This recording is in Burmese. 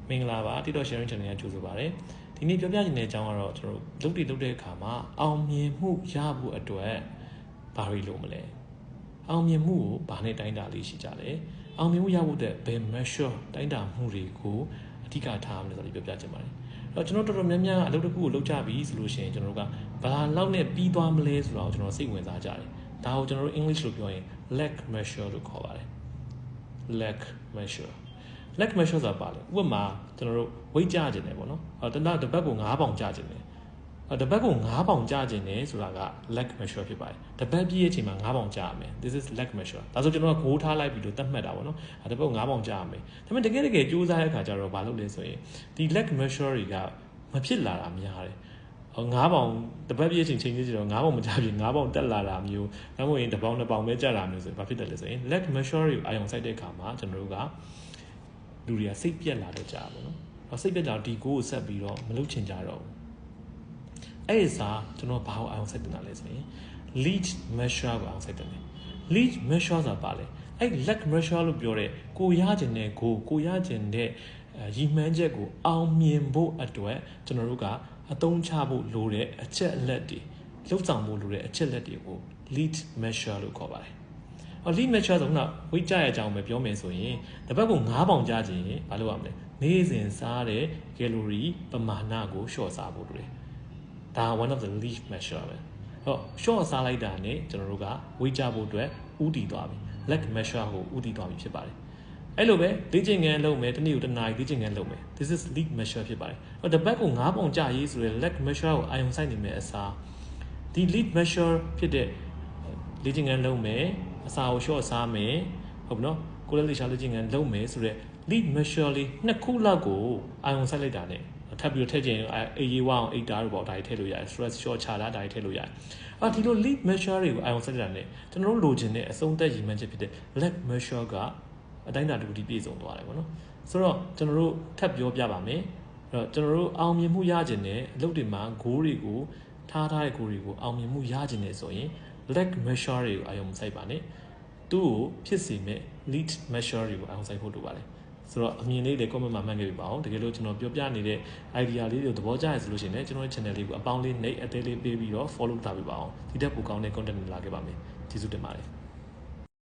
မင်္ဂလာပါတိတော့ sharing channel ကကြိုဆိုပါတယ်ဒီနေ့ပြောပြချင်တဲ့အကြောင်းကတော့ကျွန်တော်လုပ်တဲ့အခါမှာအောင်မြင်မှုရဖို့အတွက်ဘာတွေလုပ်မလဲအောင်မြင်မှုကိုဘာနဲ့တိုင်းတာလေးရှိကြလဲအောင်မြင်မှုရဖို့အတွက်ဘယ် measure တိုင်းတာမှုတွေကိုအဓိကထားမလဲဆိုတော့ပြောပြချင်ပါတယ်အဲ့တော့ကျွန်တော်တော်တော်များများအလုပ်တစ်ခုကိုလုပ်ကြပြီဆိုလို့ရှိရင်ကျွန်တော်တို့ကဘာလောက်နဲ့ပြီးသွားမလဲဆိုတော့ကျွန်တော်စိတ်ဝင်စားကြတယ်ဒါကိုကျွန်တော်တို့ English လို့ပြောရင် lag measure လို့ခေါ်ပါတယ် lag measure ဆိုတာပါလေဥပမာကျွန်တော်တို့ weight ကြခြင်းတယ်ပေါ့နော်တပတ်ကို9ပေါင်ကြခြင်းတယ်တပတ်ကို9ပေါင်ကြခြင်းတယ်ဆိုတာက lag measure ဖြစ်ပါတယ်တပတ်ပြည့်ရဲ့အချိန်မှာ9ပေါင်ကြရမယ် this is lag measure ဒါဆိုကျွန်တော်က goal ထားလိုက်ပြီးတော့သတ်မှတ်တာပေါ့နော်တပတ်ကို9ပေါင်ကြရမယ်ဒါပေမဲ့တကယ်ကြိုးစားတဲ့အခါကျတော့ဘာလုပ်လဲဆိုရင်ဒီ lag measure တွေကမဖြစ်လာတာများတယ်9ပေါင်တပတ်ပြည့်ချိန်ကြီးတော့9ပေါင်မကြပြီ9ပေါင်တက်လာတာမျိုးဒါမှမဟုတ်ရင်1ပေါင်2ပေါင်ပဲကြတာမျိုးဆိုရင်ဘာဖြစ်တယ်လဲဆိုရင် lag measure တွေကိုအာရုံစိုက်တဲ့အခါမှာကျွန်တော်တို့ကလူတွေကစိတ်ပြက်လာတော့ကြာပါတော့စိတ်ပြက်လာဒီကိုဆက်ပြီးတော့မလုပ်ချင်ကြတော့ဘူးအဲ့ဒီစားကျွန်တော်ဘာကိုအာရုံစိုက်တင်တာလဲဆိုရင် lead measure ကိုအာရုံစိုက်တင်တယ် lead measure ဆိုတာပါလေအဲ့ lag measure လို့ပြောတဲ့ကိုရခြင်းတဲ့ကိုရခြင်းတဲ့ရည်မှန်းချက်ကိုအောင်မြင်ဖို့အတွက်ကျွန်တော်တို့ကအသုံးချဖို့လိုတဲ့အချက်အလက်တွေလှုပ်ဆောင်ဖို့လိုတဲ့အချက်လက်တွေကို lead measure လို့ခေါ်ပါတယ်lead measure ဆိုတော့ဝိတ်ကြရအကြောင်းပဲပြောမယ်ဆိုရင်တပတ်ကို9ပေါင်ကြခြင်းဘာလုပ်ရမလဲနေ့စဉ်စားတဲ့ calorie ပမာဏကိုလျှော့စားဖို့လိုတယ်ဒါ one of the lead measure ပဲလျှော့စားလိုက်တာနဲ့ကျွန်တော်တို့ကဝိတ်ကြဖို့အတွက်ဥတည်သွားပြီ lag measure ကိုဥတည်သွားပြီဖြစ်ပါတယ်အဲ့လိုပဲလေ့ကျင့်ခန်းလုပ်မယ်တနေ့ကိုတစ်နာရီလေ့ကျင့်ခန်းလုပ်မယ် this is lead measure ဖြစ်ပါတယ်တပတ်ကို9ပေါင်ကြရေးဆိုရယ် lag measure ကိုအာရုံစိုက်နေမယ်အစားဒီ lead measure ဖြစ်တဲ့လေ့ကျင့်ခန်းလုပ်မယ်အစာကိုလျှော့စားမယ်ဟုတ်ပြီနော်ကိုယ်လည်းလေ့ကျင့်ခန်းလုပ်မယ်ဆိုတော့ lead measure လေး2ခုလောက်ကိုအာရုံစိုက်လိုက်တာ ਨੇ ထပ်ပြီးထည့်ခြင်းအေးဝအောင်8တာတို့ပေါ့ဒါတွေထည့်လို့ရတယ် stress လျှော့ချတာဒါတွေထည့်လို့ရတယ်ဒီလို lead measure တွေကိုအာရုံစိုက်တာ ਨੇ ကျွန်တော်တို့လိုချင်တဲ့အဆုံးသက်ရည်မှန်းချက်ဖြစ်တဲ့ lag measure ကအတိုင်းအတာတစ်ခုတည်းပြည့်စုံသွားတယ်ပေါ့နော်ဆိုတော့ကျွန်တော်တို့ထပ်ပြောပြပါမယ်အဲ့တော့ကျွန်တော်တို့အောင်မြင်မှုရခြင်းနဲ့အလုပ်တွေမှာ goal တွေကိုထားတဲ့ goal တွေကိုအောင်မြင်မှုရခြင်းနဲ့ဆိုရင် lag measure တွေကိုအာရုံစိုက်ပါနဲ့သူ့ကိုဖြစ်စေမဲ့ lead measure တွေကိုအာရုံစိုက်ဖို့လိုပါတယ်ဆိုတော့အမြင်လေးတွေ comment မှာမှတ်ခဲ့ပြပါအောင်တကယ်လို့ကျွန်တော်ပြောပြနေတဲ့ idea လေးတွေကိုသဘောကျရဆိုလို့ရှိရင်လည်းကျွန်တော်ရဲ့ channel လေးကိုအပေါင်းလေးနှိပ်အသေးလေးပေးပြီးတော့ follow ထားပြပါအောင်ဒီတက်ပိုကောင်းတဲ့ content တွေလာခဲ့ပါမယ်ကျေးဇူးတင်ပါတယ်